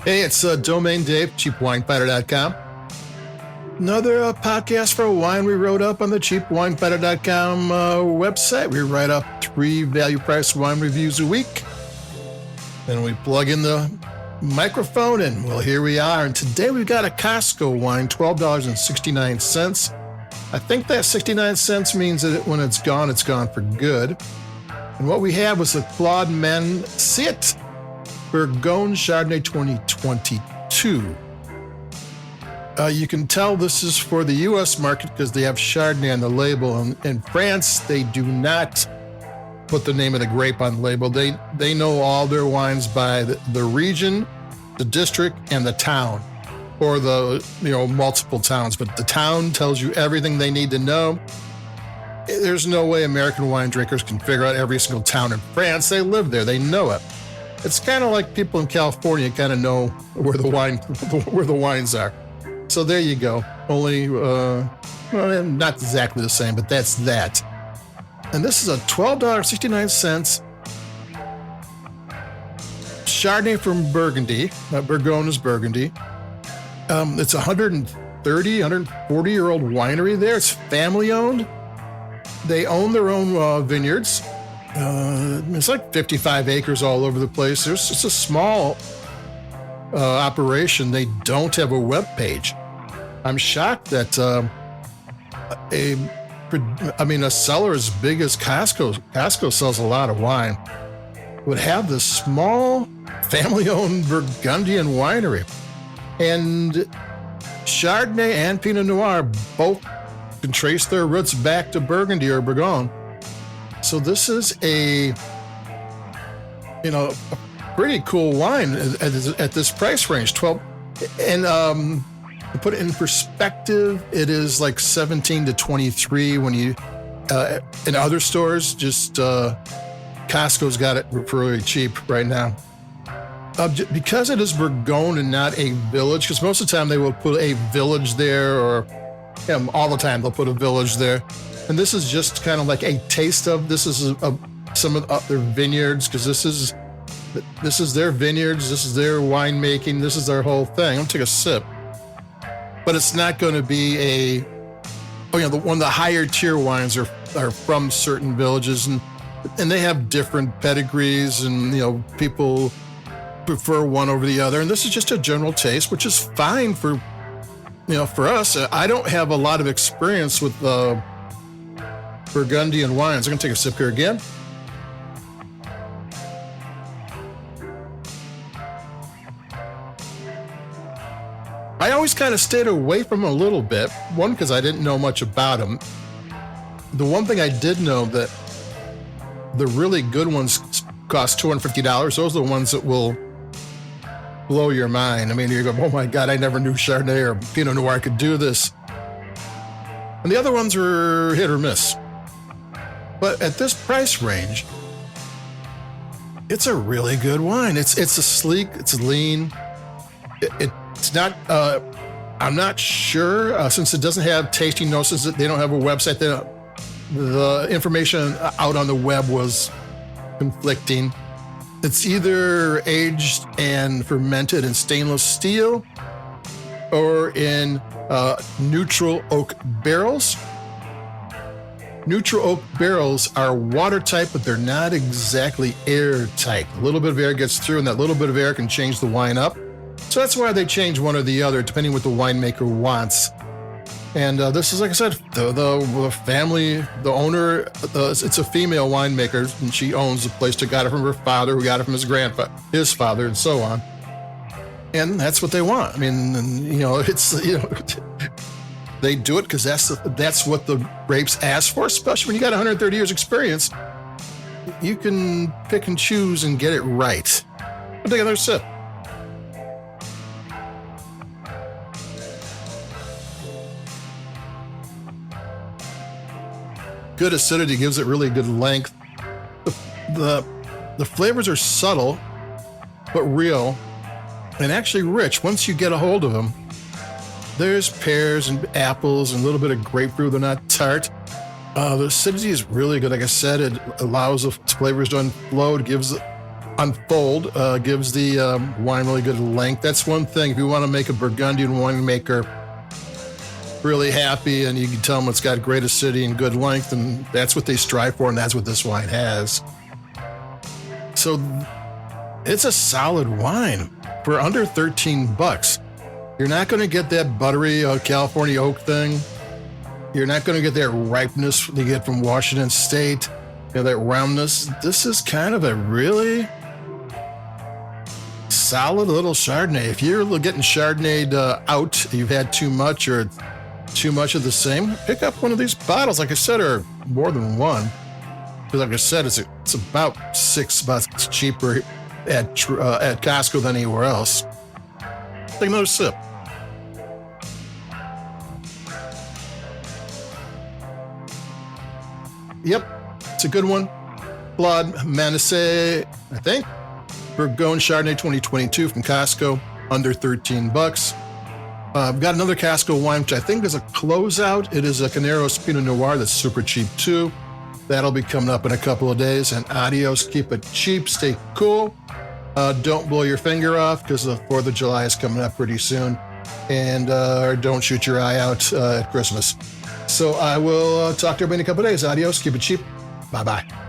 Hey, it's Domain Dave, cheapwinefighter.com. Another podcast for wine we wrote up on the cheapwinefighter.com website. We write up 3 value-priced wine reviews a week. Then we plug in the microphone and, well, here we are. And today we've got a Costco wine, $12.69. I think that 69 cents means that when it's gone for good. And what we have was a Claude Manciat Bourgogne Chardonnay 2022. You can tell this is for the U.S. market because they have Chardonnay on the label. In France, they do not put the name of the grape on the label. They know all their wines by the region, the district, and the town, or the multiple towns. But the town tells you everything they need to know. There's no way American wine drinkers can figure out every single town in France. They live there. They know it. It's kind of like people in California kind of know where the wines are. So there you go. Only, not exactly the same, but that's that. And this is a $12.69 Chardonnay from Burgundy. Bourgogne is Burgundy. It's a 140-year-old winery there. It's family owned. They own their own vineyards. It's like 55 acres all over the place. It's a small operation. They don't have a web page. I'm shocked that a seller as big as Costco sells a lot of wine, would have this small family-owned Burgundian winery. And Chardonnay and Pinot Noir both can trace their roots back to Burgundy or Bourgogne. So this is a pretty cool wine at this price range, 12. And to put it in perspective, it is like 17 to 23 when you in other stores. Just Costco's got it really cheap right now. Because it is Bourgogne and not a village, because most of the time they will put a village there, or all the time they'll put a village there. And this is just kind of like a taste of, this is some of their vineyards, because this is their vineyards, this is their winemaking, this is their whole thing. I'm gonna take a sip. But it's not going to be one of the higher tier wines are from certain villages, and they have different pedigrees, and people prefer one over the other. And this is just a general taste, which is fine for us. I don't have a lot of experience with Burgundian wines. I'm going to take a sip here again. I always kind of stayed away from them a little bit. One, because I didn't know much about them. The one thing I did know that the really good ones cost $250. Those are the ones that will blow your mind. I mean, you go, oh my God, I never knew Chardonnay or Pinot Noir could do this. And the other ones were hit or miss. But at this price range, it's a really good wine. It's a sleek, it's lean. It's not, I'm not sure, since it doesn't have tasting notes, they don't have a website, the information out on the web was conflicting. It's either aged and fermented in stainless steel or in neutral oak barrels. Neutral oak barrels are watertight, but they're not exactly airtight. A little bit of air gets through, and that little bit of air can change the wine up. So that's why they change one or the other, depending what the winemaker wants. And this is, like I said, the family, the owner, it's a female winemaker, and she owns the place. She got it from her father, who got it from his grandfather, his father, and so on. And that's what they want. I mean, they do it because that's what the grapes ask for, especially when you got 130 years experience. You can pick and choose and get it right. I'll take another sip. Good acidity, gives it really good length. The flavors are subtle, but real, and actually rich. Once you get a hold of them, there's pears and apples and a little bit of grapefruit. They're not tart. The acidity is really good. Like I said, it allows the flavors to unflow. It gives unfold, gives the wine really good length. That's one thing. If you want to make a Burgundian winemaker really happy and you can tell them it's got great acidity and good length, and that's what they strive for, and that's what this wine has. So it's a solid wine for under $13. You're not going to get that buttery California oak thing. You're not going to get that ripeness you get from Washington State, that roundness. This is kind of a really solid little Chardonnay. If you're getting Chardonnayed out, you've had too much or too much of the same, pick up one of these bottles, like I said, or more than one. Because like I said, it's about $6 cheaper at Costco than anywhere else. Take another sip. Yep, it's a good one. Claude Manciat, I think. Bourgogne Chardonnay 2022 from Costco, under $13. I've got another Costco wine, which I think is a closeout. It is a Caneros Pinot Noir that's super cheap too. That'll be coming up in a couple of days. And adios, keep it cheap, stay cool. Don't blow your finger off because the 4th of July is coming up pretty soon. And don't shoot your eye out at Christmas. So I will talk to everybody in a couple of days. Adios, keep it cheap. Bye-bye.